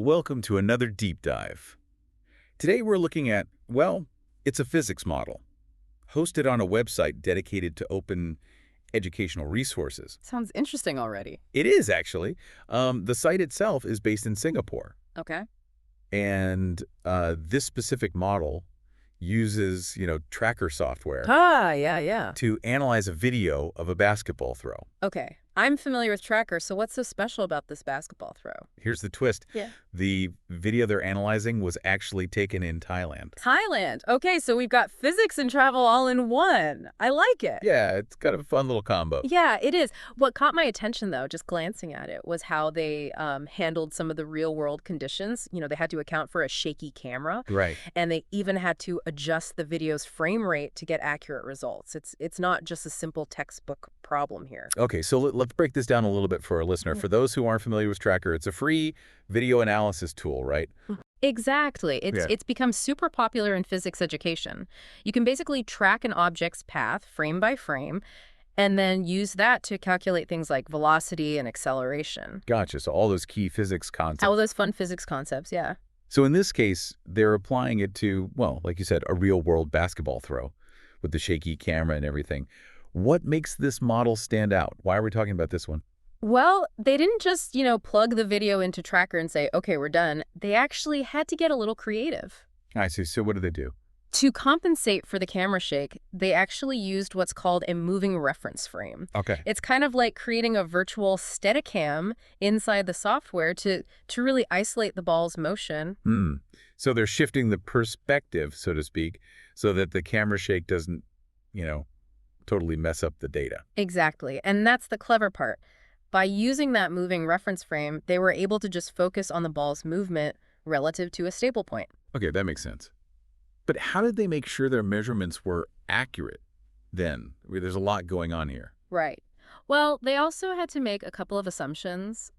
Welcome to another deep dive. Today we're looking at, well, it's a physics model, hosted on a website dedicated to open educational resources. Sounds interesting already. It is, actually. The site itself is based in Singapore, Okay. and this specific model uses, tracker software Yeah. to analyze a video of a basketball throw. Okay. I'm familiar with Tracker, so what's so special about this basketball throw? Here's the twist. Yeah. The video they're analyzing was actually taken in Thailand. Thailand. Okay, so we've got physics and travel all in one. I like it. Yeah, it's got a fun little combo. Yeah, it is. What caught my attention, though, just glancing at it, was how they handled some of the real-world conditions. They had to account for a shaky camera, Right. and they even had to adjust the video's frame rate to get accurate results. It's not just a simple textbook problem here. Okay, so let's break this down a little bit for our listener. For those who aren't familiar with Tracker, it's a free video analysis tool, right? Exactly. Yeah. It's become super popular in physics education. You can basically track an object's path frame by frame and then use that to calculate things like velocity and acceleration. Gotcha. So all those key physics concepts. All those fun physics concepts, yeah. So in this case, they're applying it to, well, like you said, a real-world basketball throw with the shaky camera and everything. What makes this model stand out? Why are we talking about this one? Well, they didn't just, plug the video into Tracker and say, okay, we're done. They actually had to get a little creative. I see. So what do they do? To compensate for the camera shake, they actually used what's called a moving reference frame. Okay. It's kind of like creating a virtual Steadicam inside the software to really isolate the ball's motion. So they're shifting the perspective, so to speak, so that the camera shake doesn't, totally mess up the data. Exactly. And that's the clever part. By using that moving reference frame, they were able to just focus on the ball's movement relative to a stable point. Okay, that makes sense. But how did they make sure their measurements were accurate then? There's a lot going on here. Right. Well, they also had to make a couple of assumptions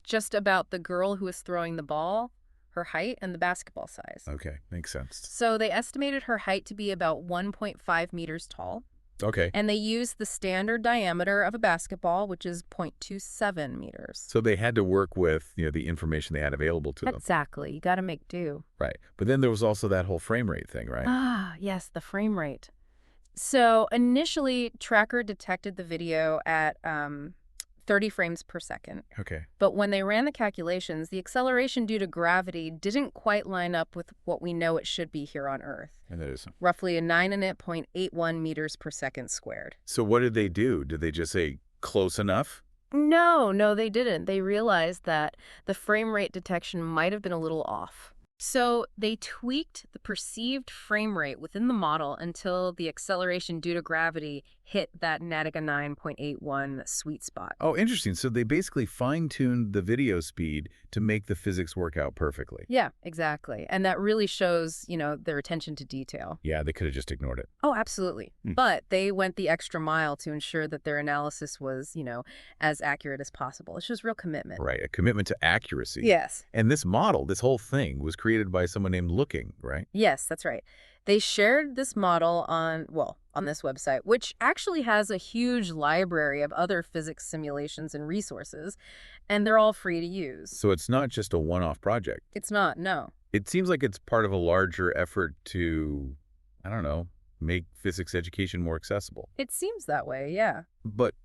just about the girl who was throwing the ball, her height, and the basketball size. Okay, makes sense. So they estimated her height to be about 1.5 meters tall. Okay. And they used the standard diameter of a basketball, which is 0.27 meters. So they had to work with, the information they had available to them. Exactly. You got to make do. Right. But then there was also that whole frame rate thing, right? Ah, yes, the frame rate. So initially, Tracker detected the video at 30 frames per second. Okay. But when they ran the calculations, the acceleration due to gravity didn't quite line up with what we know it should be here on Earth. And that is. Roughly a 9.81 meters per second squared. So what did they do? Did they just say close enough? No, they didn't. They realized that the frame rate detection might have been a little off. So they tweaked the perceived frame rate within the model until the acceleration due to gravity hit that Natica 9.81 sweet spot. Oh, interesting. So they basically fine-tuned the video speed to make the physics work out perfectly. Yeah, exactly. And that really shows, their attention to detail. Yeah, they could have just ignored it. Oh, absolutely. But they went the extra mile to ensure that their analysis was, as accurate as possible. It's just real commitment. Right, a commitment to accuracy. Yes. And this model, this whole thing, was created by someone named Looking, right? Yes, that's right. They shared this model on this website, which actually has a huge library of other physics simulations and resources, and they're all free to use. So it's not just a one-off project. It's not, no. It seems like it's part of a larger effort to, I don't know, make physics education more accessible. It seems that way, yeah. But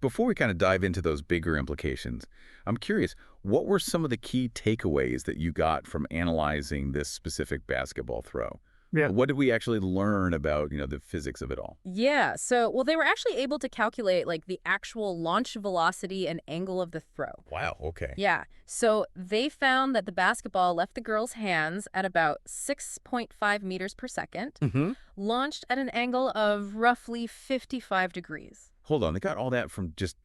before we kind of dive into those bigger implications, I'm curious, what were some of the key takeaways that you got from analyzing this specific basketball throw? Yeah. What did we actually learn about, the physics of it all? Yeah, so, they were actually able to calculate, the actual launch velocity and angle of the throw. Wow, okay. Yeah, so they found that the basketball left the girl's hands at about 6.5 meters per second, launched at an angle of roughly 55 degrees. Hold on, they got all that from just,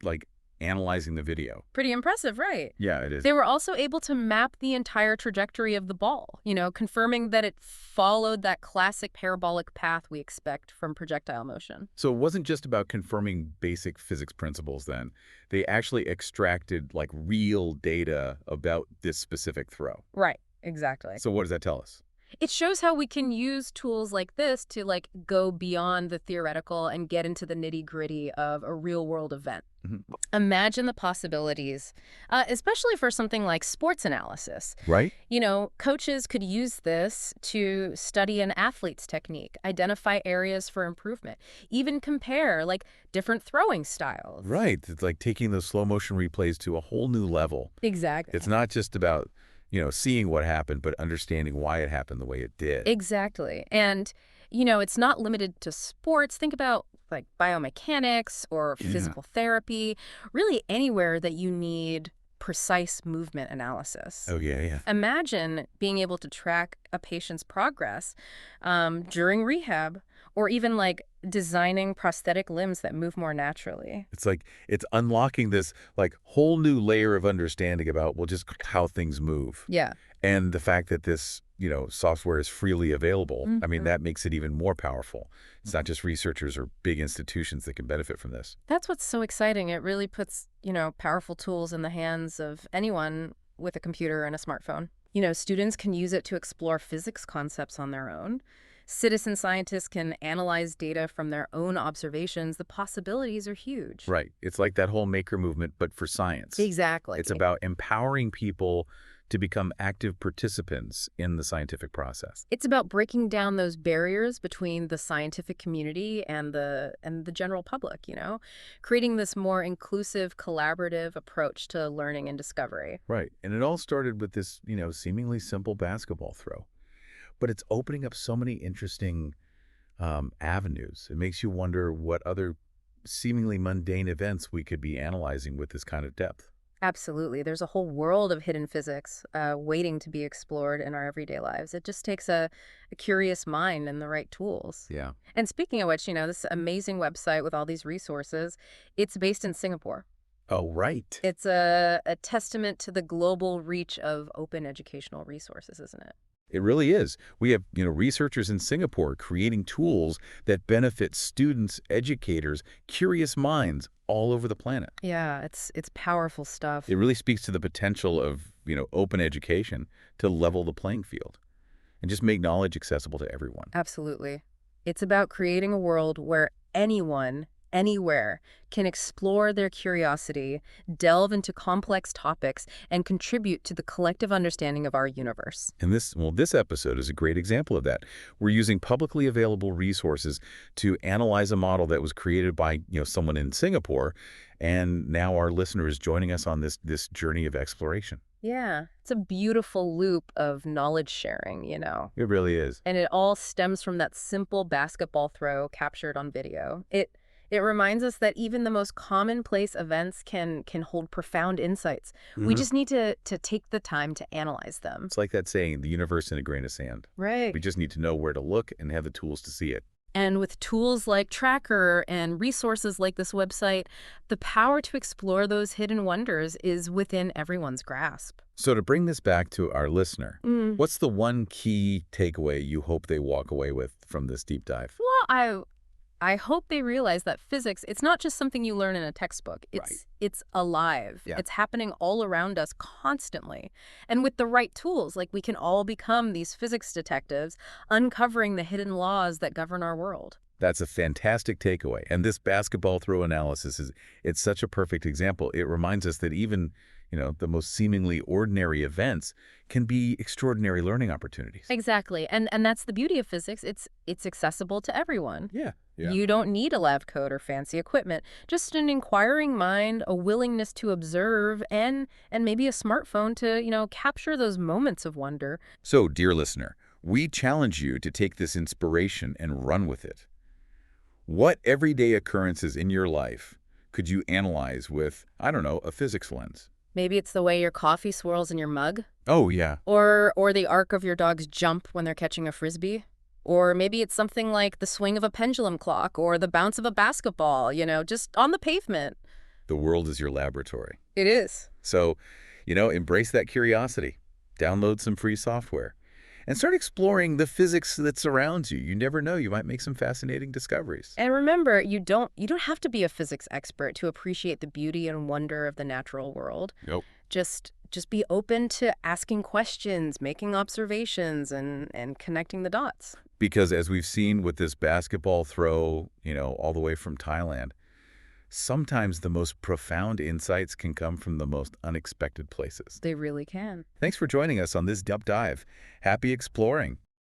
analyzing the video. Pretty impressive, right? Yeah, it is. They were also able to map the entire trajectory of the ball, confirming that it followed that classic parabolic path we expect from projectile motion. So it wasn't just about confirming basic physics principles then. They actually extracted, real data about this specific throw. Right, exactly. So what does that tell us? It shows how we can use tools like this to go beyond the theoretical and get into the nitty-gritty of a real-world event. Mhm. Imagine the possibilities, especially for something like sports analysis. Right? Coaches could use this to study an athlete's technique, identify areas for improvement, even compare like different throwing styles. Right. It's like taking those slow motion replays to a whole new level. It's Exactly. not just about, seeing what happened, but understanding why it happened the way it did. Exactly. And, it's not limited to sports. Think about like biomechanics or Yeah. physical therapy, really anywhere that you need precise movement analysis. Oh, yeah, yeah. Imagine being able to track a patient's progress during rehab or even like designing prosthetic limbs that move more naturally. It's like it's unlocking this like whole new layer of understanding about, well, just how things move. Yeah. And the fact that this, software is freely available, I mean, Mhm. that makes it even more powerful. It's not just researchers or big institutions that can benefit from this. That's what's so exciting. It really puts, powerful tools in the hands of anyone with a computer and a smartphone. Students can use it to explore physics concepts on their own. Citizen scientists can analyze data from their own observations. The possibilities are huge. Right. It's like that whole maker movement, but for science. Exactly. It's about empowering people to become active participants in the scientific process. It's about breaking down those barriers between the scientific community and the general public, creating this more inclusive, collaborative approach to learning and discovery. Right. And it all started with this, seemingly simple basketball throw. But it's opening up so many interesting avenues. It makes you wonder what other seemingly mundane events we could be analyzing with this kind of depth. Absolutely. There's a whole world of hidden physics waiting to be explored in our everyday lives. It just takes a curious mind and the right tools. Yeah. And speaking of which, this amazing website with all these resources, it's based in Singapore. Oh, right. It's a testament to the global reach of open educational resources, isn't it? It really is. We have, researchers in Singapore creating tools that benefit students, educators, curious minds all over the planet. Yeah, it's powerful stuff. It really speaks to the potential of, open education to level the playing field and just make knowledge accessible to everyone. Absolutely. It's about creating a world where anyone, anywhere, can explore their curiosity, delve into complex topics, and contribute to the collective understanding of our universe. And this episode is a great example of that. We're using publicly available resources to analyze a model that was created by, someone in Singapore, and now our listener is joining us on this journey of exploration. Yeah, it's a beautiful loop of knowledge sharing. It really is. And it all stems from that simple basketball throw captured on video. It reminds us that even the most commonplace events can hold profound insights. We Mhm. just need to take the time to analyze them. It's like that saying, the universe in a grain of sand. Right. We just need to know where to look and have the tools to see it. And with tools like Tracker and resources like this website, the power to explore those hidden wonders is within everyone's grasp. So to bring this back to our listener, Mm. what's the one key takeaway you hope they walk away with from this deep dive? Well, I hope they realize that physics, it's not just something you learn in a textbook. It's alive. Yeah. It's happening all around us constantly. And with the right tools, like we can all become these physics detectives, uncovering the hidden laws that govern our world. That's a fantastic takeaway. And this basketball throw analysis it's such a perfect example. It reminds us that even, the most seemingly ordinary events can be extraordinary learning opportunities. Exactly. And that's the beauty of physics. It's accessible to everyone. Yeah. Yeah. You don't need a lab coat or fancy equipment, just an inquiring mind, a willingness to observe, and maybe a smartphone to, capture those moments of wonder. So, dear listener, we challenge you to take this inspiration and run with it. What everyday occurrences in your life could you analyze with, I don't know, a physics lens? Maybe it's the way your coffee swirls in your mug, Oh, yeah. or the arc of your dog's jump when they're catching a frisbee. Or maybe it's something like the swing of a pendulum clock or the bounce of a basketball, just on the pavement. The world is your laboratory. It is. So, embrace that curiosity. Download some free software. And start exploring the physics that surrounds you. You never know, you might make some fascinating discoveries. And remember, you don't have to be a physics expert to appreciate the beauty and wonder of the natural world. Yep. Just be open to asking questions, making observations, and connecting the dots. Because as we've seen with this basketball throw, all the way from Thailand, Sometimes the most profound insights can come from the most unexpected places. They really can. Thanks for joining us on this deep dive. Happy exploring!